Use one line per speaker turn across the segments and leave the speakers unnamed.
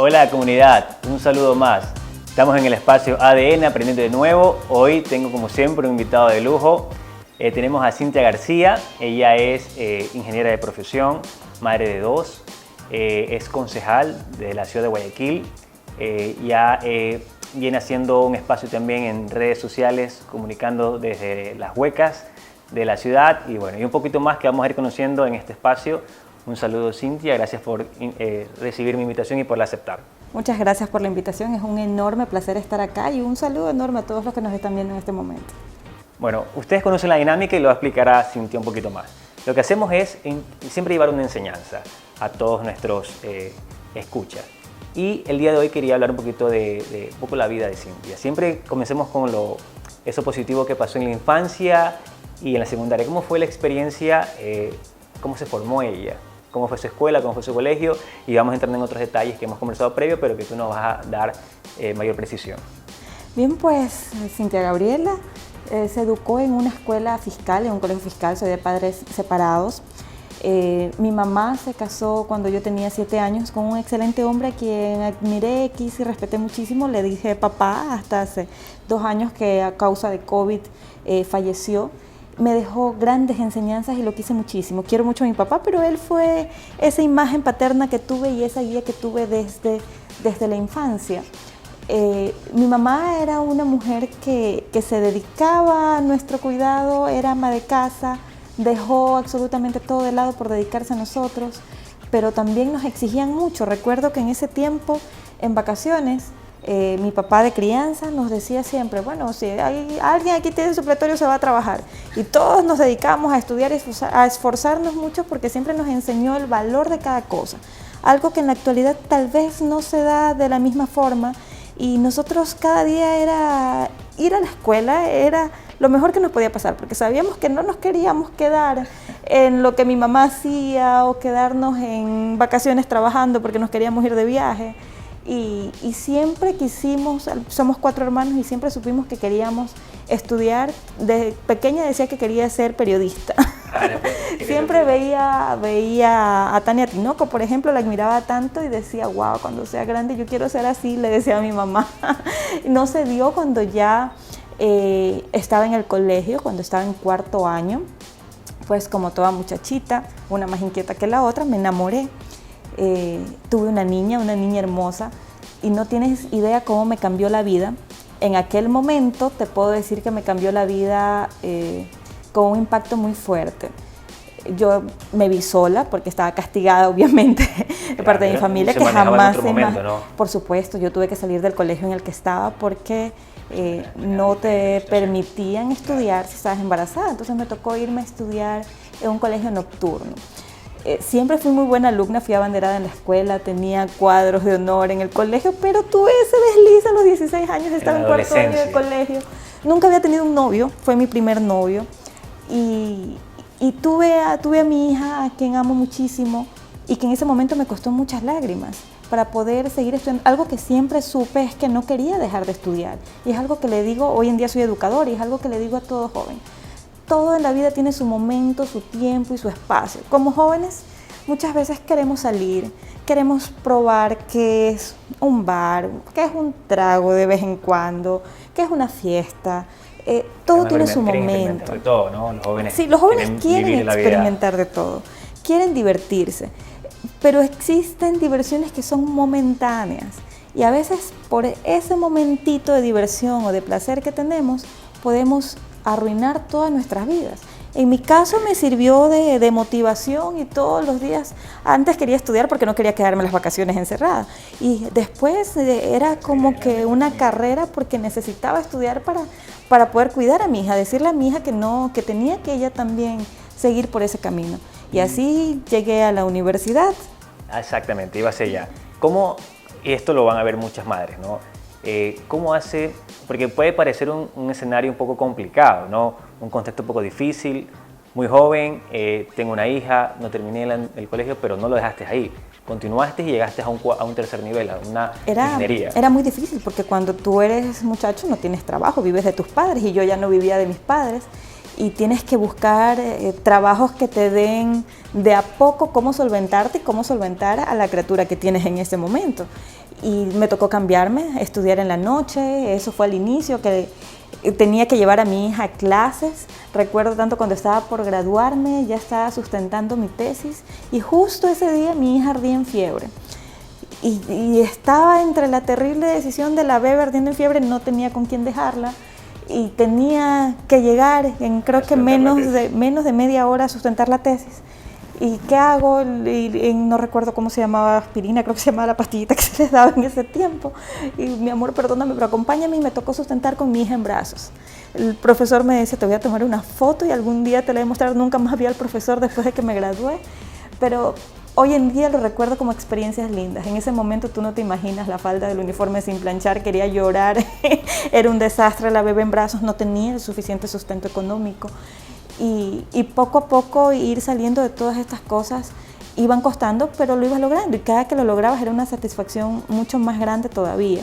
Hola comunidad, un saludo más. Estamos en el espacio ADN Aprendiendo de Nuevo. Hoy tengo como siempre un invitado de lujo. Tenemos a Cintia García. Ella es ingeniera de profesión, madre de dos, es concejal de la ciudad de Guayaquil. Viene haciendo un espacio también en redes sociales, comunicando desde las huecas de la ciudad y un poquito más que vamos a ir conociendo en este espacio. Un saludo, Cintia, gracias por recibir mi invitación y por aceptar.
Muchas gracias por la invitación, es un enorme placer estar acá y un saludo enorme a todos los que nos están viendo en este momento.
Bueno, ustedes conocen la dinámica y lo explicará Cintia un poquito más. Lo que hacemos es siempre llevar una enseñanza a todos nuestros escuchas. Y el día de hoy quería hablar un poquito de un poco la vida de Cintia. Siempre comencemos con eso positivo que pasó en la infancia y en la secundaria. ¿Cómo fue la experiencia? ¿Cómo se formó ella? ¿Cómo fue su escuela? ¿Cómo fue su colegio? Y vamos entrando en otros detalles que hemos conversado previo, pero que tú nos vas a dar mayor precisión.
Bien, pues Cintia Gabriela se educó en una escuela fiscal, en un colegio fiscal, soy de padres separados. Mi mamá se casó cuando yo tenía 7 años con un excelente hombre a quien admiré, quise y respeté muchísimo. Le dije papá hasta hace 2 años que a causa de COVID falleció. Me dejó grandes enseñanzas y lo quise muchísimo. Quiero mucho a mi papá, pero él fue esa imagen paterna que tuve y esa guía que tuve desde la infancia. Mi mamá era una mujer que se dedicaba a nuestro cuidado, era ama de casa, dejó absolutamente todo de lado por dedicarse a nosotros, pero también nos exigían mucho. Recuerdo que en ese tiempo, en vacaciones, mi papá de crianza nos decía siempre, bueno, si alguien aquí tiene supletorio se va a trabajar. Y todos nos dedicamos a estudiar y a esforzarnos mucho porque siempre nos enseñó el valor de cada cosa. Algo que en la actualidad tal vez no se da de la misma forma. Y nosotros cada día era ir a la escuela, era lo mejor que nos podía pasar, porque sabíamos que no nos queríamos quedar en lo que mi mamá hacía o quedarnos en vacaciones trabajando porque nos queríamos ir de viaje. Y siempre quisimos, somos 4 hermanos y siempre supimos que queríamos estudiar. De pequeña decía que quería ser periodista. Siempre veía a Tania Tinoco, por ejemplo, la admiraba tanto y decía, wow, cuando sea grande yo quiero ser así, le decía a mi mamá. No se dio cuando ya estaba en el colegio, cuando estaba en 4º año, pues como toda muchachita, una más inquieta que la otra, me enamoré. Tuve una niña hermosa y no tienes idea cómo me cambió la vida. En aquel momento te puedo decir que me cambió la vida con un impacto muy fuerte. Yo me vi sola porque estaba castigada obviamente de parte de mi familia, que jamás por supuesto, yo tuve que salir del colegio en el que estaba porque no te permitían estudiar si estabas embarazada, entonces me tocó irme a estudiar en un colegio nocturno. Siempre fui muy buena alumna, fui abanderada en la escuela, tenía cuadros de honor en el colegio, pero tuve ese desliz a los 16 años, estaba en 4º año de colegio. Nunca había tenido un novio, fue mi primer novio. Y tuve a mi hija, a quien amo muchísimo, y que en ese momento me costó muchas lágrimas para poder seguir estudiando. Algo que siempre supe es que no quería dejar de estudiar. Y es algo que le digo, hoy en día soy educadora, y es algo que le digo a todo joven. Todo en la vida tiene su momento, su tiempo y su espacio. Como jóvenes, muchas veces queremos salir, queremos probar qué es un bar, qué es un trago de vez en cuando, qué es una fiesta. Todo tiene su momento.
De todo, ¿no? Los jóvenes,
sí, los jóvenes quieren experimentar de todo, quieren divertirse, pero existen diversiones que son momentáneas y a veces por ese momentito de diversión o de placer que tenemos, podemos arruinar todas nuestras vidas. En mi caso me sirvió de motivación y todos los días, antes quería estudiar porque no quería quedarme las vacaciones encerrada y después era como que una carrera porque necesitaba estudiar para poder cuidar a mi hija, decirle a mi hija que tenía que ella también seguir por ese camino. Y así llegué a la universidad.
Exactamente, iba hacia allá. ¿Cómo, y esto lo van a ver muchas madres, ¿no? ¿Cómo hace? Porque puede parecer un escenario un poco complicado, ¿no? Un contexto un poco difícil, muy joven, tengo una hija, no terminé el colegio, pero no lo dejaste ahí. Continuaste y llegaste a un 3er nivel, a una ingeniería.
Era muy difícil porque cuando tú eres muchacho no tienes trabajo, vives de tus padres y yo ya no vivía de mis padres. y tienes que buscar trabajos que te den de a poco cómo solventarte y cómo solventar a la criatura que tienes en ese momento. Y me tocó cambiarme, estudiar en la noche, eso fue al inicio, que tenía que llevar a mi hija a clases. Recuerdo tanto cuando estaba por graduarme, ya estaba sustentando mi tesis y justo ese día mi hija ardía en fiebre. Y estaba entre la terrible decisión de la bebé ardiendo en fiebre, no tenía con quién dejarla y tenía que llegar en creo que menos de media hora a sustentar la tesis. ¿Y qué hago? Y no recuerdo cómo se llamaba, aspirina, creo que se llamaba la pastillita que se les daba en ese tiempo. Y mi amor, perdóname, pero acompáñame, y me tocó sustentar con mi hija en brazos. El profesor me dice, te voy a tomar una foto y algún día te la voy a mostrar. Nunca más vi al profesor después de que me gradué, pero hoy en día lo recuerdo como experiencias lindas. En ese momento tú no te imaginas la falda del uniforme sin planchar, quería llorar, era un desastre, la bebé en brazos no tenía el suficiente sustento económico. Y poco a poco ir saliendo de todas estas cosas iban costando, pero lo ibas logrando y cada que lo lograbas era una satisfacción mucho más grande todavía.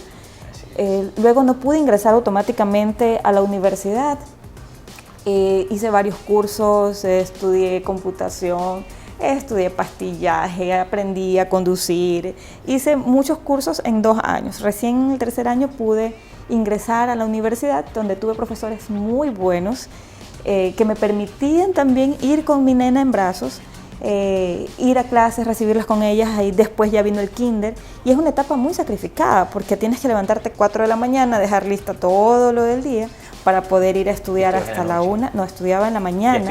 Luego no pude ingresar automáticamente a la universidad, hice varios cursos, estudié computación, estudié pastillaje, aprendí a conducir, hice muchos cursos en 2 años. Recién en el 3er año pude ingresar a la universidad donde tuve profesores muy buenos, que me permitían también ir con mi nena en brazos, ir a clases, recibirlas con ellas, y después ya vino el kinder, y es una etapa muy sacrificada porque tienes que levantarte 4 de la mañana, dejar lista todo lo del día para poder ir a estudiar hasta la 1, no, estudiaba en la mañana,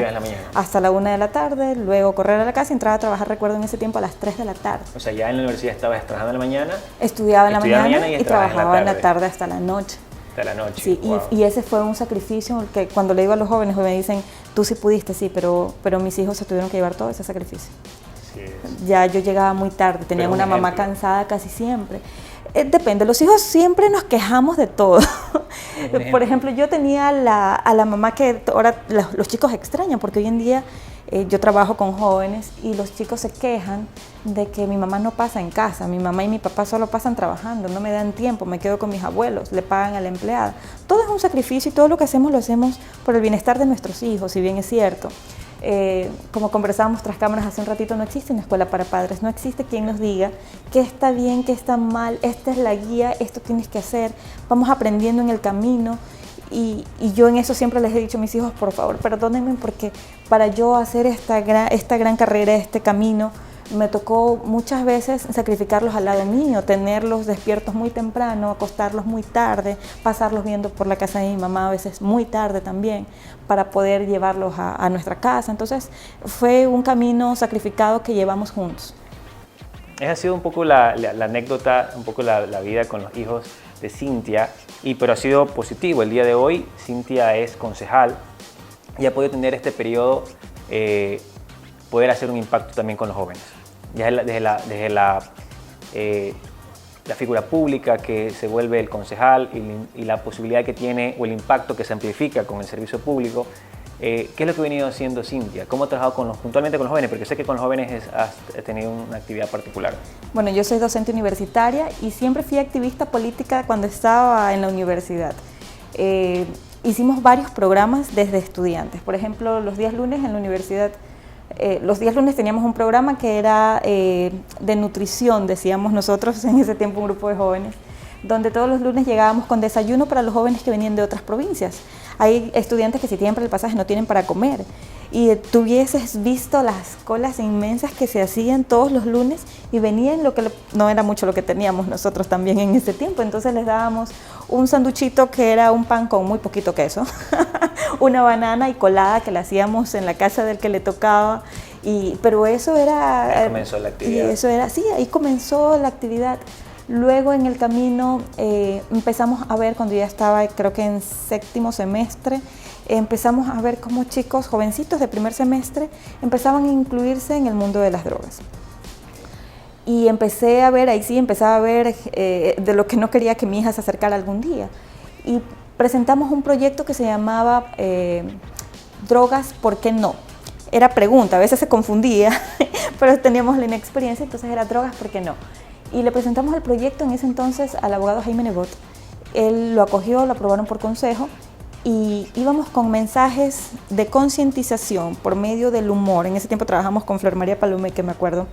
hasta la 1 de la tarde, luego correr a la casa y entrar a trabajar, recuerdo en ese tiempo, a las 3 de la tarde.
O sea, ya en la universidad estabas trabajando en la mañana.
Estudiaba en la mañana y trabajaba en la tarde hasta la noche.
De la noche.
Sí, wow. y ese fue un sacrificio que cuando le digo a los jóvenes me dicen, tú sí pudiste, sí, pero mis hijos se tuvieron que llevar todo ese sacrificio. Ya yo llegaba muy tarde, tenía una mamá cansada casi siempre. Depende, los hijos siempre nos quejamos de todo. Por ejemplo, yo tenía a la mamá que ahora los chicos extrañan, porque hoy en día yo trabajo con jóvenes y los chicos se quejan de que mi mamá no pasa en casa, mi mamá y mi papá solo pasan trabajando, no me dan tiempo, me quedo con mis abuelos, le pagan a la empleada. Todo es un sacrificio y todo lo que hacemos lo hacemos por el bienestar de nuestros hijos, si bien es cierto. Como conversábamos tras cámaras hace un ratito, no existe una escuela para padres, no existe quien nos diga qué está bien, qué está mal, esta es la guía, esto tienes que hacer, vamos aprendiendo en el camino. Y yo en eso siempre les he dicho a mis hijos, por favor, perdónenme, porque para yo hacer esta gran carrera, este camino, me tocó muchas veces sacrificarlos al lado mío, tenerlos despiertos muy temprano, acostarlos muy tarde, pasarlos viendo por la casa de mi mamá a veces muy tarde también, para poder llevarlos a nuestra casa. Entonces fue un camino sacrificado que llevamos juntos.
Esa ha sido un poco la anécdota, un poco la vida con los hijos de Cintia, pero ha sido positivo. El día de hoy Cintia es concejal y ha podido tener este periodo, poder hacer un impacto también con los jóvenes. Ya desde la figura pública que se vuelve el concejal y la posibilidad que tiene o el impacto que se amplifica con el servicio público. ¿Qué es lo que ha venido haciendo Cintia? ¿Cómo ha trabajado puntualmente con los jóvenes? Porque sé que con los jóvenes has tenido una actividad particular.
Bueno, yo soy docente universitaria y siempre fui activista política cuando estaba en la universidad. Hicimos varios programas desde estudiantes. Por ejemplo, los días lunes en la universidad, los días lunes teníamos un programa que era de nutrición, decíamos nosotros en ese tiempo, un grupo de jóvenes, donde todos los lunes llegábamos con desayuno para los jóvenes que venían de otras provincias. Hay estudiantes que si tienen para el pasaje no tienen para comer. Y tú hubieses visto las colas inmensas que se hacían todos los lunes y venían no era mucho lo que teníamos nosotros también en ese tiempo. Entonces les dábamos un sanduchito que era un pan con muy poquito queso, una banana y colada que la hacíamos en la casa del que le tocaba. Pero eso era...
Ahí comenzó la actividad.
Ahí comenzó la actividad. Luego en el camino empezamos a ver, cuando ya estaba creo que en 7º semestre, empezamos a ver cómo chicos jovencitos de primer semestre empezaban a incluirse en el mundo de las drogas. Y empezaba a ver de lo que no quería que mi hija se acercara algún día. Y presentamos un proyecto que se llamaba Drogas, ¿por qué no? Era pregunta, a veces se confundía, pero teníamos la inexperiencia, entonces era Drogas, ¿por qué no? Y le presentamos el proyecto en ese entonces al abogado Jaime Nebot. Él lo acogió, lo aprobaron por consejo y íbamos con mensajes de concientización por medio del humor. En ese tiempo trabajamos con Flor María Palomé, que me acuerdo,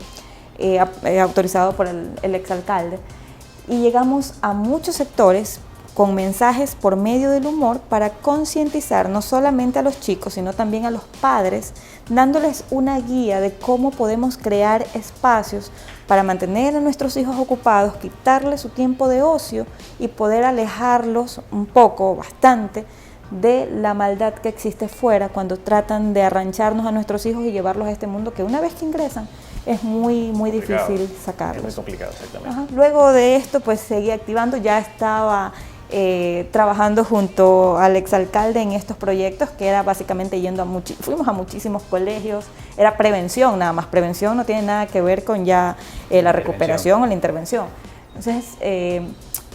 autorizado por el exalcalde, y llegamos a muchos sectores con mensajes por medio del humor para concientizar no solamente a los chicos, sino también a los padres, dándoles una guía de cómo podemos crear espacios para mantener a nuestros hijos ocupados, quitarles su tiempo de ocio y poder alejarlos un poco, bastante, de la maldad que existe fuera cuando tratan de arrancharnos a nuestros hijos y llevarlos a este mundo que una vez que ingresan es muy difícil sacarlos.
Es muy complicado, exactamente.
Ajá. Luego de esto, pues seguí activando, ya estaba trabajando junto al exalcalde en estos proyectos, que era básicamente fuimos a muchísimos colegios, era prevención nada más, prevención no tiene nada que ver con ya la recuperación o la intervención. Entonces,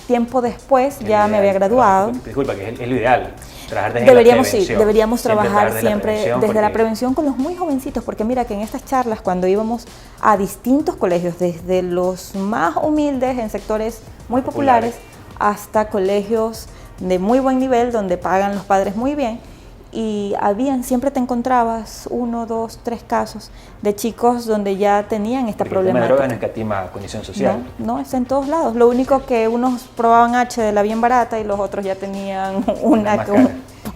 tiempo después ya me había graduado.
Disculpa, que es lo ideal. Trabajar desde la prevención.
Deberíamos trabajar siempre desde la
porque...
prevención con los muy jovencitos, porque mira que en estas charlas cuando íbamos a distintos colegios, desde los más humildes en sectores muy populares hasta colegios de muy buen nivel donde pagan los padres muy bien, y siempre te encontrabas 1, 2, 3 casos de chicos donde ya tenían esta problemática.
El tema de drogas no escatima condición social.
No, está en todos lados. Lo único que unos probaban H de la bien barata y los otros ya tenían una que un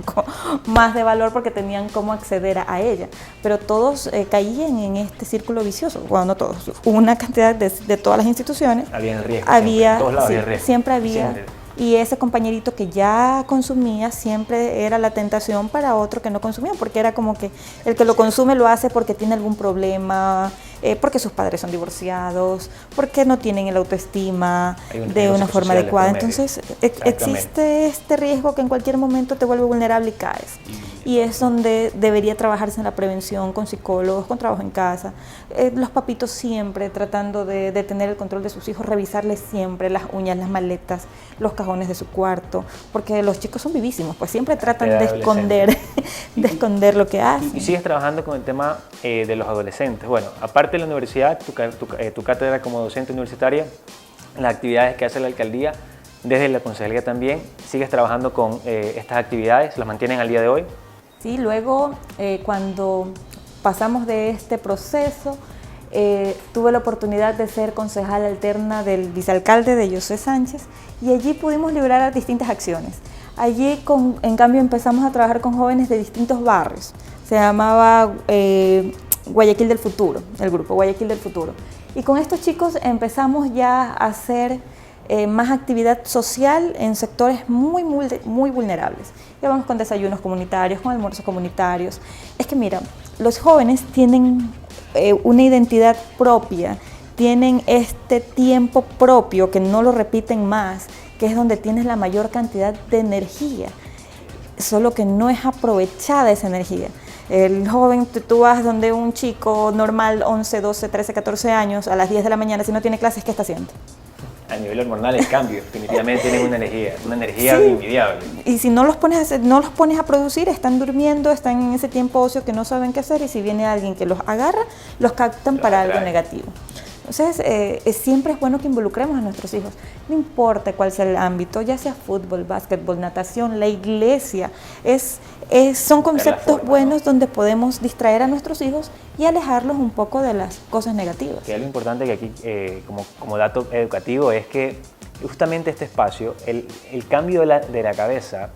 poco más de valor porque tenían cómo acceder a ella. Pero todos caían en este círculo vicioso. Bueno, no todos. Una cantidad de todas las instituciones.
Había el riesgo.
Había,
en todos lados había riesgo.
Siempre había.
Siempre.
Y ese compañerito que ya consumía siempre era la tentación para otro que no consumía, porque era como que el que lo consume lo hace porque tiene algún problema, porque sus padres son divorciados, porque no tienen el autoestima de una forma adecuada. Entonces existe este riesgo que en cualquier momento te vuelve vulnerable y caes. Y es donde debería trabajarse en la prevención con psicólogos, con trabajo en casa. Los papitos siempre tratando de tener el control de sus hijos, revisarles siempre las uñas, las maletas, los cajones de su cuarto, porque los chicos son vivísimos, pues siempre tratan de esconder lo que hacen.
Y sigues trabajando con el tema de los adolescentes. Bueno, aparte de la universidad, tu cátedra como docente universitaria, las actividades que hace la alcaldía, desde la concejalía también, ¿sigues trabajando con estas actividades? ¿Las mantienen al día de hoy?
Sí, luego cuando pasamos de este proceso, tuve la oportunidad de ser concejal alterna del vicealcalde de José Sánchez y allí pudimos liberar distintas acciones. Allí, en cambio, empezamos a trabajar con jóvenes de distintos barrios. Se llamaba Guayaquil del Futuro, el grupo Guayaquil del Futuro. Y con estos chicos empezamos ya a hacer más actividad social en sectores muy vulnerables. Ya vamos con desayunos comunitarios, con almuerzos comunitarios. Es que mira, los jóvenes tienen una identidad propia, tienen este tiempo propio que no lo repiten más, que es donde tienes la mayor cantidad de energía, solo que no es aprovechada esa energía. El joven, tú vas donde un chico normal, 11, 12, 13, 14 años, a las 10 de la mañana, si no tiene clases, ¿qué está haciendo?
A nivel hormonal el cambio, definitivamente tienen una energía sí, envidiable.
Y si no los pones a producir, están durmiendo, están en ese tiempo ocio que no saben qué hacer, y si viene alguien que los agarra, los captan para algo negativo. Entonces, siempre es bueno que involucremos a nuestros hijos, no importa cuál sea el ámbito, ya sea fútbol, básquetbol, natación, la iglesia, son conceptos buenos, ¿no?, donde podemos distraer a nuestros hijos y alejarlos un poco de las cosas negativas.
Que algo importante que aquí, como dato educativo, es que justamente este espacio, el cambio de la cabeza,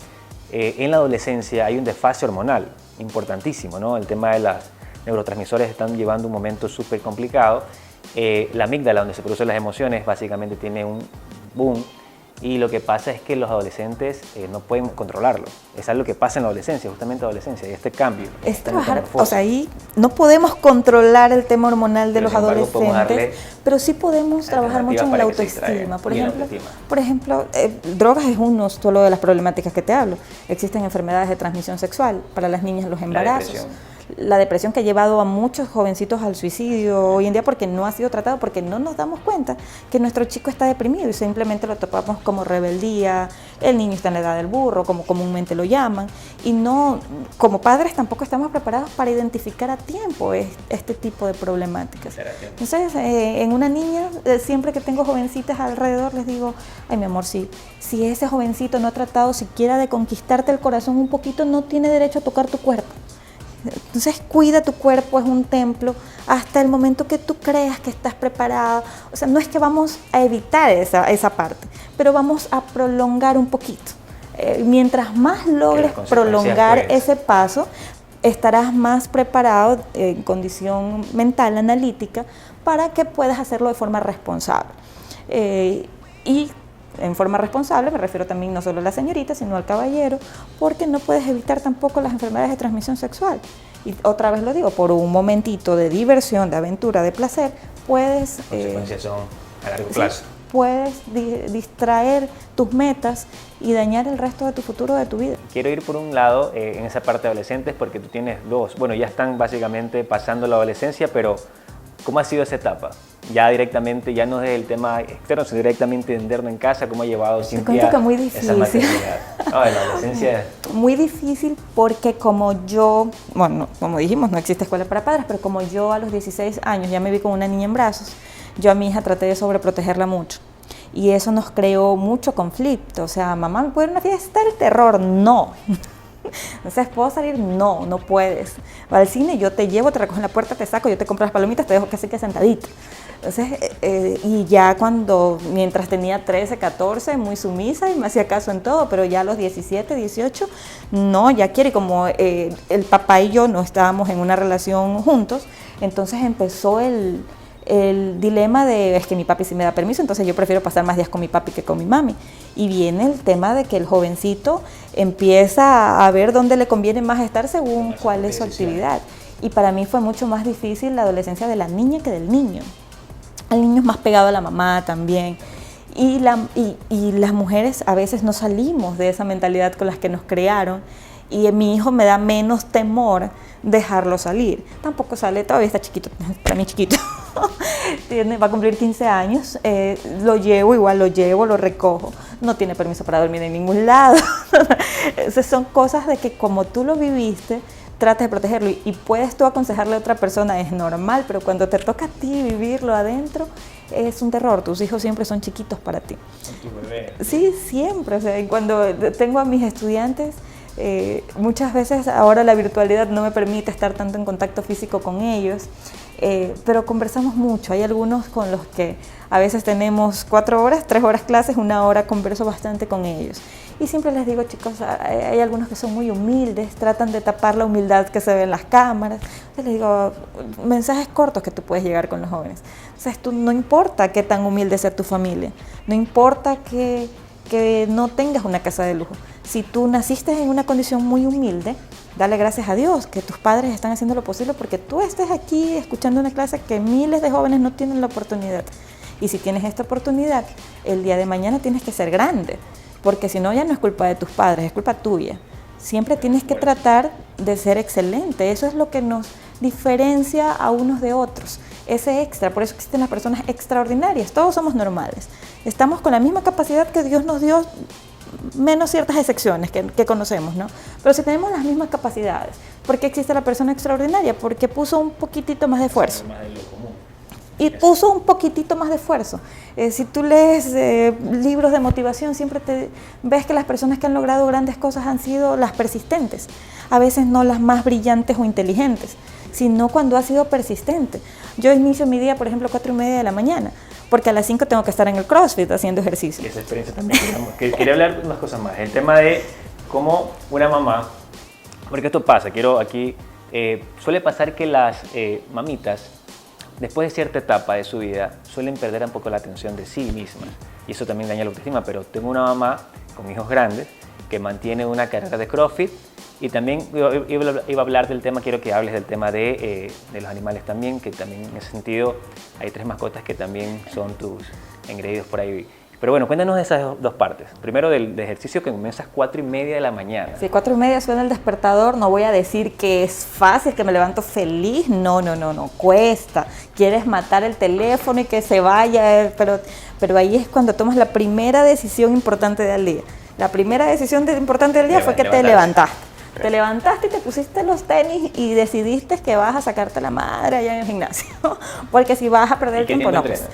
en la adolescencia hay un desfase hormonal importantísimo, ¿no? El tema de los neurotransmisores están llevando un momento súper complicado. La amígdala, donde se producen las emociones, básicamente tiene un boom, y lo que pasa es que los adolescentes no pueden controlarlo. Es algo que pasa en la adolescencia, justamente en la adolescencia, y este cambio.
Es trabajar, o sea, ahí no podemos controlar el tema hormonal de los adolescentes, pero sí podemos trabajar mucho en la autoestima. Por ejemplo, drogas es uno solo de las problemáticas que te hablo. Existen enfermedades de transmisión sexual, para las niñas los embarazos. la depresión que ha llevado a muchos jovencitos al suicidio hoy en día porque no ha sido tratado, porque no nos damos cuenta que nuestro chico está deprimido y simplemente lo topamos como rebeldía, el niño está en la edad del burro, como comúnmente lo llaman, y no, como padres tampoco estamos preparados para identificar a tiempo este tipo de problemáticas. Entonces, en una niña, siempre que tengo jovencitas alrededor, les digo, ay mi amor, si ese jovencito no ha tratado siquiera de conquistarte el corazón un poquito, no tiene derecho a tocar tu cuerpo. Entonces cuida tu cuerpo, es un templo, hasta el momento que tú creas que estás preparado. O sea, no es que vamos a evitar esa parte, pero vamos a prolongar un poquito. Mientras más logres prolongar ese paso, estarás más preparado en condición mental, analítica, para que puedas hacerlo de forma responsable. Y en forma responsable me refiero también no solo a la señorita, sino al caballero, porque no puedes evitar tampoco las enfermedades de transmisión sexual. Y otra vez lo digo, por un momentito de diversión, de aventura, de placer, puedes...
Las consecuencias son a largo plazo.
Sí, puedes distraer tus metas y dañar el resto de tu futuro, de tu vida.
Quiero ir por un lado en esa parte de adolescentes, porque tú tienes dos, bueno, ya están básicamente pasando la adolescencia, pero ¿cómo ha sido esa etapa? Ya directamente, ya no es el tema externo, sino directamente entenderlo en casa, ¿cómo ha llevado Cintia
que muy difícil.
esa maternidad? No, la adolescencia...
Muy difícil porque como yo, bueno, como dijimos, no existe escuela para padres, pero como yo a los 16 años ya me vi con una niña en brazos, yo a mi hija traté de sobreprotegerla mucho. Y eso nos creó mucho conflicto. O sea, mamá, ¿me puedo ir a una fiesta del terror? No. Entonces, ¿puedo salir? No, no puedes. Va al cine, yo te llevo, te recojo en la puerta, te saco, yo te compro las palomitas, te dejo que se quede sentadita. Entonces, y ya mientras tenía 13, 14, muy sumisa y me hacía caso en todo, pero ya a los 17, 18, no, ya quiere, como el papá y yo no estábamos en una relación juntos, entonces empezó el dilema de, es que mi papi sí me da permiso, entonces yo prefiero pasar más días con mi papi que con mi mami. Y viene el tema de que el jovencito empieza a ver dónde le conviene más estar según cuál es su actividad. Y para mí fue mucho más difícil la adolescencia de la niña que del niño. El niño es más pegado a la mamá también. Y las mujeres a veces no salimos de esa mentalidad con las que nos crearon. Y mi hijo me da menos temor dejarlo salir. Tampoco sale, todavía está chiquito, para mí chiquito. Va a cumplir 15 años, lo llevo, lo recojo. No tiene permiso para dormir en ningún lado. Esas son cosas de que como tú lo viviste, tratas de protegerlo y puedes tú aconsejarle a otra persona, es normal, pero cuando te toca a ti vivirlo adentro, es un terror. Tus hijos siempre son chiquitos para ti.
Son tus bebés.
Sí, siempre. O sea, cuando tengo a mis estudiantes, muchas veces ahora la virtualidad no me permite estar tanto en contacto físico con ellos, pero conversamos mucho. Hay algunos con los que a veces tenemos 4 horas, 3 horas clases, 1 hora converso bastante con ellos. Y siempre les digo, chicos, hay algunos que son muy humildes, tratan de tapar la humildad que se ve en las cámaras. Entonces les digo, mensajes cortos que tú puedes llegar con los jóvenes. Entonces, no importa qué tan humilde sea tu familia, no importa que no tengas una casa de lujo. Si tú naciste en una condición muy humilde, dale gracias a Dios que tus padres están haciendo lo posible porque tú estés aquí escuchando una clase que miles de jóvenes no tienen la oportunidad. Y si tienes esta oportunidad, el día de mañana tienes que ser grande, porque si no ya no es culpa de tus padres, es culpa tuya. Siempre tienes que tratar de ser excelente. Eso es lo que nos diferencia a unos de otros, ese extra. Por eso existen las personas extraordinarias. Todos somos normales. Estamos con la misma capacidad que Dios nos dio, menos ciertas excepciones que conocemos, ¿no? Pero si tenemos las mismas capacidades, ¿por qué existe la persona extraordinaria? Porque puso un poquitito más de esfuerzo. Y puso un poquitito más de esfuerzo. Si tú lees libros de motivación, siempre ves que las personas que han logrado grandes cosas han sido las persistentes. A veces no las más brillantes o inteligentes, sino cuando ha sido persistente. Yo inicio mi día, por ejemplo, 4:30 de la mañana, porque a las 5 tengo que estar en el CrossFit haciendo ejercicio.
Y esa experiencia también. Quería hablar de unas cosas más. El tema de cómo una mamá, porque esto pasa, suele pasar que las mamitas, después de cierta etapa de su vida, suelen perder un poco la atención de sí mismas. Y eso también daña la autoestima, pero tengo una mamá con hijos grandes que mantiene una carrera de CrossFit y también iba a hablar del tema, quiero que hables del tema de los animales también, que también en ese sentido hay 3 mascotas que también son tus engreídos por ahí Pero bueno, cuéntanos de esas dos partes. Primero del ejercicio que comienzas 4:30 de la mañana.
Sí, 4:30 suena el despertador. No voy a decir que es fácil, que me levanto feliz. No, cuesta. Quieres matar el teléfono y que se vaya, pero ahí es cuando tomas la primera decisión importante del día. La primera decisión importante del día fue que te levantaste. Te levantaste y te pusiste los tenis y decidiste que vas a sacarte la madre allá en el gimnasio. Porque si vas a perder el tiempo, no, pues.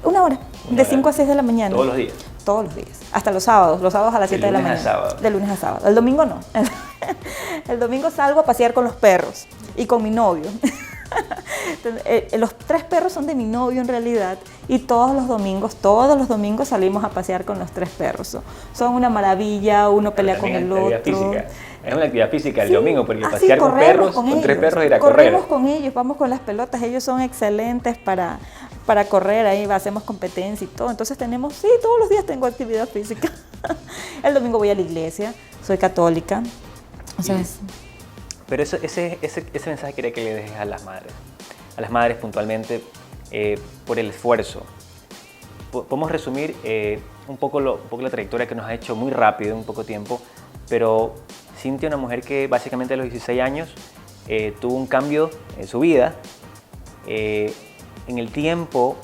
1 hora, de 5 a 6 de la mañana.
¿Todos los días?
Todos los días, hasta los sábados a las 7 de la mañana. De lunes a sábado. El domingo no. El domingo salgo a pasear con los perros y con mi novio. Los 3 perros son de mi novio en realidad y todos los domingos salimos a pasear con los 3 perros. Son una maravilla, uno pelea con el otro.
Es una actividad física el domingo, porque pasear con perros, con 3 perros, ir a correr.
Corremos con ellos, vamos con las pelotas, ellos son excelentes para correr, ahí hacemos competencia y todo. Entonces todos los días tengo actividad física. El domingo voy a la iglesia, soy católica.
Pero ese mensaje quería que le dejes a las madres puntualmente, por el esfuerzo. Podemos resumir un poco la trayectoria que nos ha hecho muy rápido en un poco tiempo, pero Cintia, una mujer que básicamente a los 16 años tuvo un cambio en su vida. En el tiempo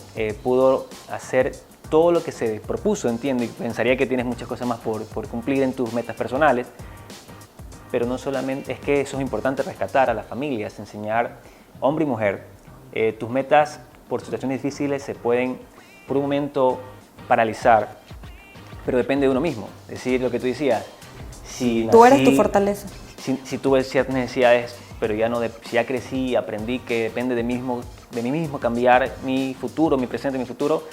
pudo hacer todo lo que se propuso, entiendo, y pensaría que tienes muchas cosas más por cumplir en tus metas personales, pero no solamente, es que eso es importante, rescatar a las familias, enseñar, hombre y mujer, tus metas por situaciones difíciles se pueden por un momento paralizar, pero depende de uno mismo, es decir, lo que tú decías,
tú eres tu fortaleza.
Si tuve ciertas necesidades, pero si ya crecí, aprendí que depende de mí mismo cambiar mi futuro, mi presente, mi futuro,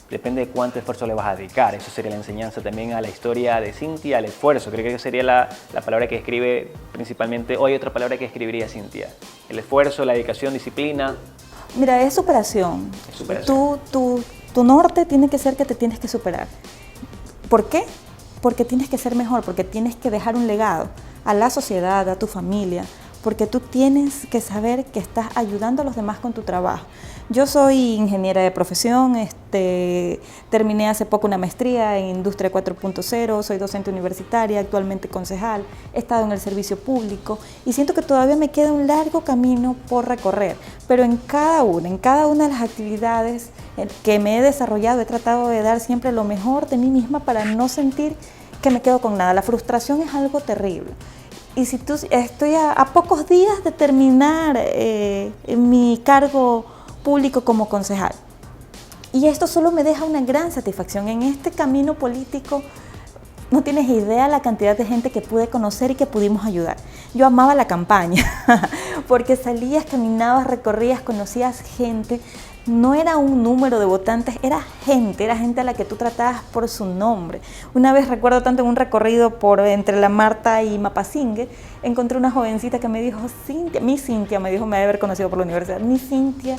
depende de cuánto esfuerzo le vas a dedicar. Eso sería la enseñanza también a la historia de Cintia, el esfuerzo. Creo que esa sería la palabra que escribe principalmente. O hay otra palabra que escribiría Cintia. El esfuerzo, la dedicación, disciplina.
Mira, es superación. Tu norte tiene que ser que te tienes que superar. ¿Por qué? Porque tienes que ser mejor, porque tienes que dejar un legado a la sociedad, a tu familia, porque tú tienes que saber que estás ayudando a los demás con tu trabajo. Yo soy ingeniera de profesión, terminé hace poco una maestría en Industria 4.0, soy docente universitaria, actualmente concejal, he estado en el servicio público y siento que todavía me queda un largo camino por recorrer, pero en cada una de las actividades que me he desarrollado he tratado de dar siempre lo mejor de mí misma para no sentir que me quedo con nada. La frustración es algo terrible. Y si estoy a pocos días de terminar mi cargo público como concejal. Y esto solo me deja una gran satisfacción. En este camino político no tienes idea la cantidad de gente que pude conocer y que pudimos ayudar. Yo amaba la campaña porque salías, caminabas, recorrías, conocías gente. No era un número de votantes, era gente a la que tú tratabas por su nombre. Una vez recuerdo tanto en un recorrido entre La Marta y Mapasingue, encontré una jovencita que me dijo, mi Cintia, me dijo, me debe haber conocido por la universidad, mi Cintia,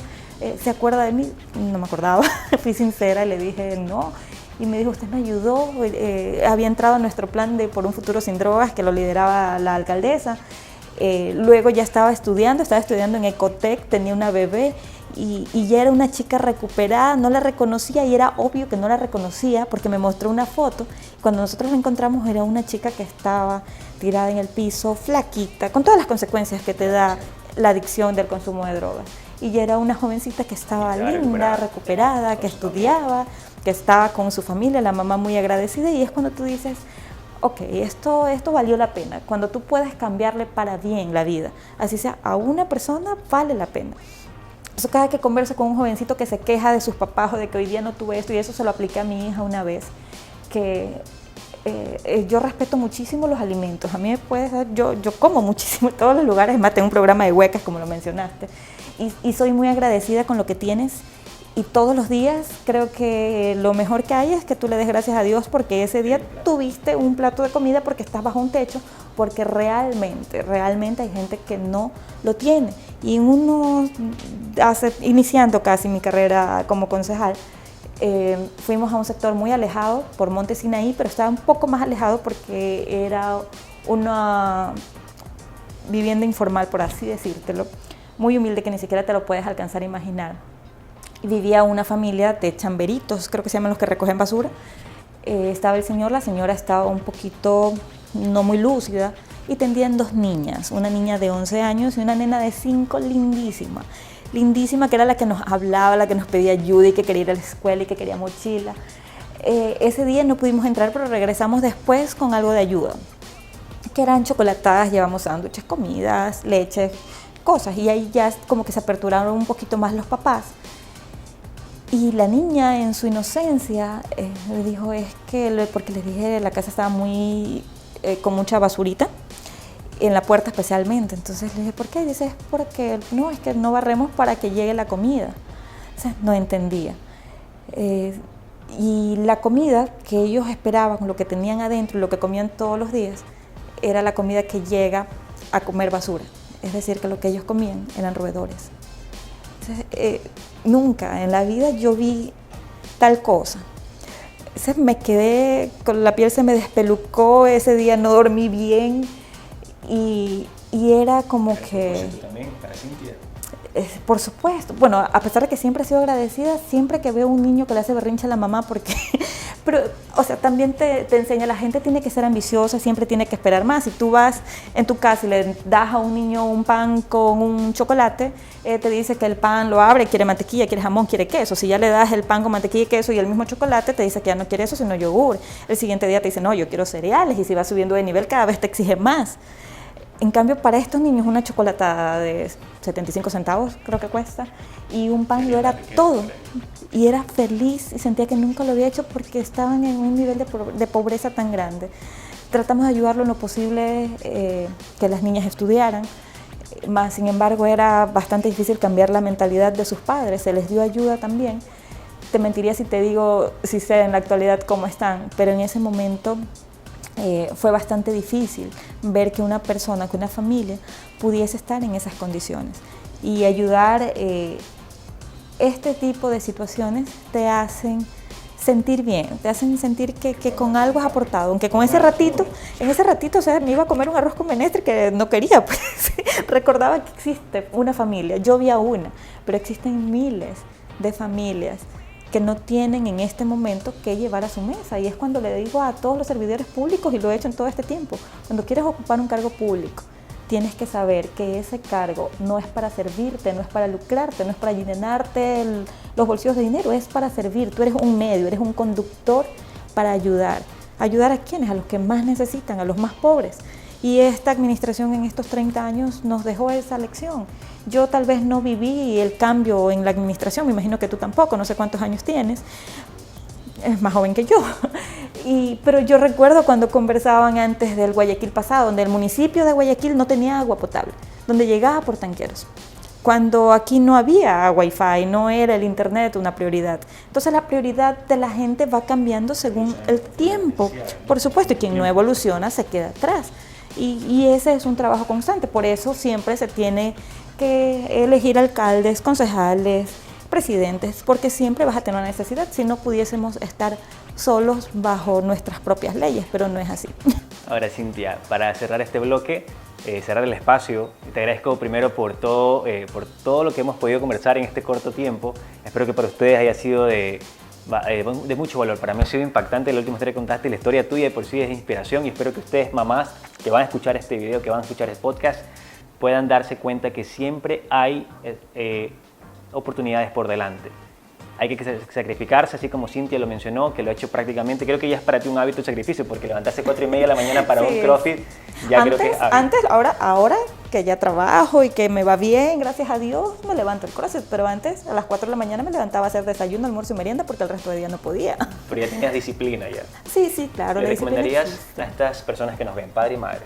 ¿se acuerda de mí? No me acordaba, fui sincera y le dije no. Y me dijo, usted me ayudó, había entrado en nuestro plan de Por un Futuro Sin Drogas, que lo lideraba la alcaldesa. Luego ya estaba estudiando en Ecotec, tenía una bebé y ya era una chica recuperada, no la reconocía y era obvio que no la reconocía porque me mostró una foto. Cuando nosotros la encontramos era una chica que estaba tirada en el piso, flaquita, con todas las consecuencias que te da la adicción del consumo de drogas. Y ya era una jovencita que estaba linda, recuperada, que estudiaba, que estaba con su familia, la mamá muy agradecida, y es cuando tú dices, ok, esto valió la pena. Cuando tú puedes cambiarle para bien la vida, así sea a una persona, vale la pena. Eso cada que converso con un jovencito que se queja de sus papás o de que hoy día no tuve esto, y eso se lo apliqué a mi hija una vez, que yo respeto muchísimo los alimentos. A mí me puede ser, yo como muchísimo en todos los lugares, además tengo un programa de huecas como lo mencionaste, y soy muy agradecida con lo que tienes. Y todos los días creo que lo mejor que hay es que tú le des gracias a Dios porque ese día tuviste un plato de comida, porque estás bajo un techo, porque realmente hay gente que no lo tiene. Y iniciando casi mi carrera como concejal, fuimos a un sector muy alejado por Monte Sinaí, pero estaba un poco más alejado porque era una vivienda informal, por así decírtelo, muy humilde que ni siquiera te lo puedes alcanzar a imaginar. Vivía una familia de chamberitos, creo que se llaman los que recogen basura, estaba el señor, la señora estaba un poquito no muy lúcida y tendían 2 niñas, una niña de 11 años y una nena de 5, lindísima, lindísima, que era la que nos hablaba, la que nos pedía ayuda y que quería ir a la escuela y que quería mochila. Ese día no pudimos entrar, pero regresamos después con algo de ayuda, que eran chocolatadas, llevamos sándwiches, comidas, leche, cosas, y ahí ya como que se aperturaron un poquito más los papás. Y la niña en su inocencia le dijo, es que, porque les dije, la casa estaba muy, con mucha basurita, en la puerta especialmente. Entonces le dije, ¿por qué? Dice, es porque no, es que no barremos para que llegue la comida. O sea, no entendía. Y la comida que ellos esperaban, lo que tenían adentro, lo que comían todos los días, era la comida que llega a comer basura. Es decir, que lo que ellos comían eran roedores. Entonces, nunca en la vida yo vi tal cosa. Entonces, me quedé, con la piel se me despelucó, ese día no dormí bien y era como que...
También, para Cintia.
Por supuesto. Bueno, a pesar de que siempre he sido agradecida, siempre que veo un niño que le hace berrinche a la mamá, porque... Pero, o sea, también te enseña, la gente tiene que ser ambiciosa, siempre tiene que esperar más. Si tú vas en tu casa y le das a un niño un pan con un chocolate, te dice que el pan lo abre, quiere mantequilla, quiere jamón, quiere queso. Si ya le das el pan con mantequilla y queso y el mismo chocolate, te dice que ya no quiere eso, sino yogur. El siguiente día te dice, no, yo quiero cereales. Y si vas subiendo de nivel, cada vez te exige más. En cambio, para estos niños, una chocolatada de 75 centavos, creo que cuesta, y un pan lo era todo. Y era feliz y sentía que nunca lo había hecho porque estaban en un nivel de pobreza tan grande. Tratamos de ayudarlo en lo posible, que las niñas estudiaran, más sin embargo era bastante difícil cambiar la mentalidad de sus padres. Se les dio ayuda también. Te mentiría si te digo, si sé en la actualidad cómo están, pero en ese momento... fue bastante difícil ver que una persona, que una familia pudiese estar en esas condiciones y ayudar. Este tipo de situaciones te hacen sentir bien, te hacen sentir que con algo has aportado, aunque con ese ratito, en ese ratito, o sea, me iba a comer un arroz con menestre que no quería, pues recordaba que existe una familia, yo vi a una, pero existen miles de familias que no tienen en este momento que llevar a su mesa. Y es cuando le digo a todos los servidores públicos, y lo he hecho en todo este tiempo, cuando quieres ocupar un cargo público, tienes que saber que ese cargo no es para servirte, no es para lucrarte, no es para llenarte los bolsillos de dinero, es para servir. Tú eres un medio, eres un conductor para ayudar. ¿Ayudar a quiénes? A los que más necesitan, a los más pobres. Y esta administración en estos 30 años nos dejó esa lección. Yo tal vez no viví el cambio en la administración, me imagino que tú tampoco, no sé cuántos años tienes, es más joven que yo. Pero yo recuerdo cuando conversaban antes del Guayaquil pasado, donde el municipio de Guayaquil no tenía agua potable, donde llegaba por tanqueros. Cuando aquí no había Wi-Fi, no era el internet una prioridad. Entonces la prioridad de la gente va cambiando según el tiempo, por supuesto, y quien no evoluciona se queda atrás. Y ese es un trabajo constante, por eso siempre se tiene que elegir alcaldes, concejales, presidentes, porque siempre vas a tener una necesidad, si no pudiésemos estar solos bajo nuestras propias leyes, pero no es así.
Ahora, Cintia, para cerrar este bloque, cerrar el espacio, te agradezco primero por todo lo que hemos podido conversar en este corto tiempo. Espero que para ustedes haya sido de mucho valor. Para mí ha sido impactante la última historia que contaste, la historia tuya de por sí es de inspiración, y espero que ustedes, mamás, que van a escuchar este video, que van a escuchar el podcast, puedan darse cuenta que siempre hay oportunidades por delante. Hay que sacrificarse, así como Cintia lo mencionó, que lo ha hecho prácticamente. Creo que ya es para ti un hábito de sacrificio, porque levantarse 4:30 de la mañana para un CrossFit, ya creo que es hábito.
Ahora que ya trabajo y que me va bien, gracias a Dios, me levanto el CrossFit, pero antes a las 4 de la mañana me levantaba a hacer desayuno, almuerzo y merienda porque el resto de día no podía.
Pero ya tenías disciplina ya.
Sí, claro.
¿Le recomendarías a estas personas que nos ven, padre y madre,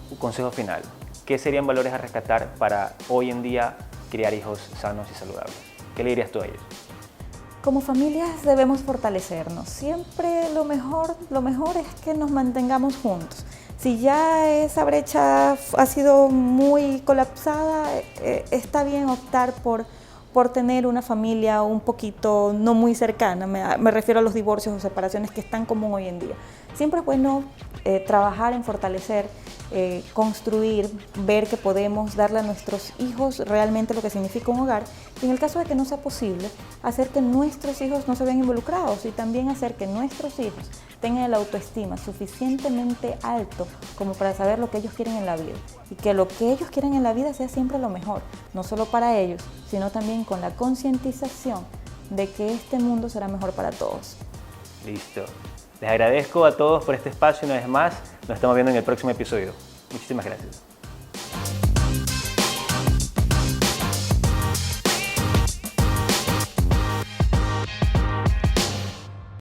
un consejo final? ¿Qué serían valores a rescatar para hoy en día criar hijos sanos y saludables? ¿Qué le dirías tú a ellos?
Como familias debemos fortalecernos. Siempre lo mejor es que nos mantengamos juntos. Si ya esa brecha ha sido muy colapsada, está bien optar por tener una familia un poquito no muy cercana. Me refiero a los divorcios o separaciones que es tan común hoy en día. Siempre es bueno trabajar en fortalecer construir, ver que podemos darle a nuestros hijos realmente lo que significa un hogar, y en el caso de que no sea posible, hacer que nuestros hijos no se vean involucrados y también hacer que nuestros hijos tengan el autoestima suficientemente alto como para saber lo que ellos quieren en la vida, y que lo que ellos quieren en la vida sea siempre lo mejor, no solo para ellos, sino también con la concientización de que este mundo será mejor para todos.
Listo. Les agradezco a todos por este espacio una vez más. Nos estamos viendo en el próximo episodio. Muchísimas gracias.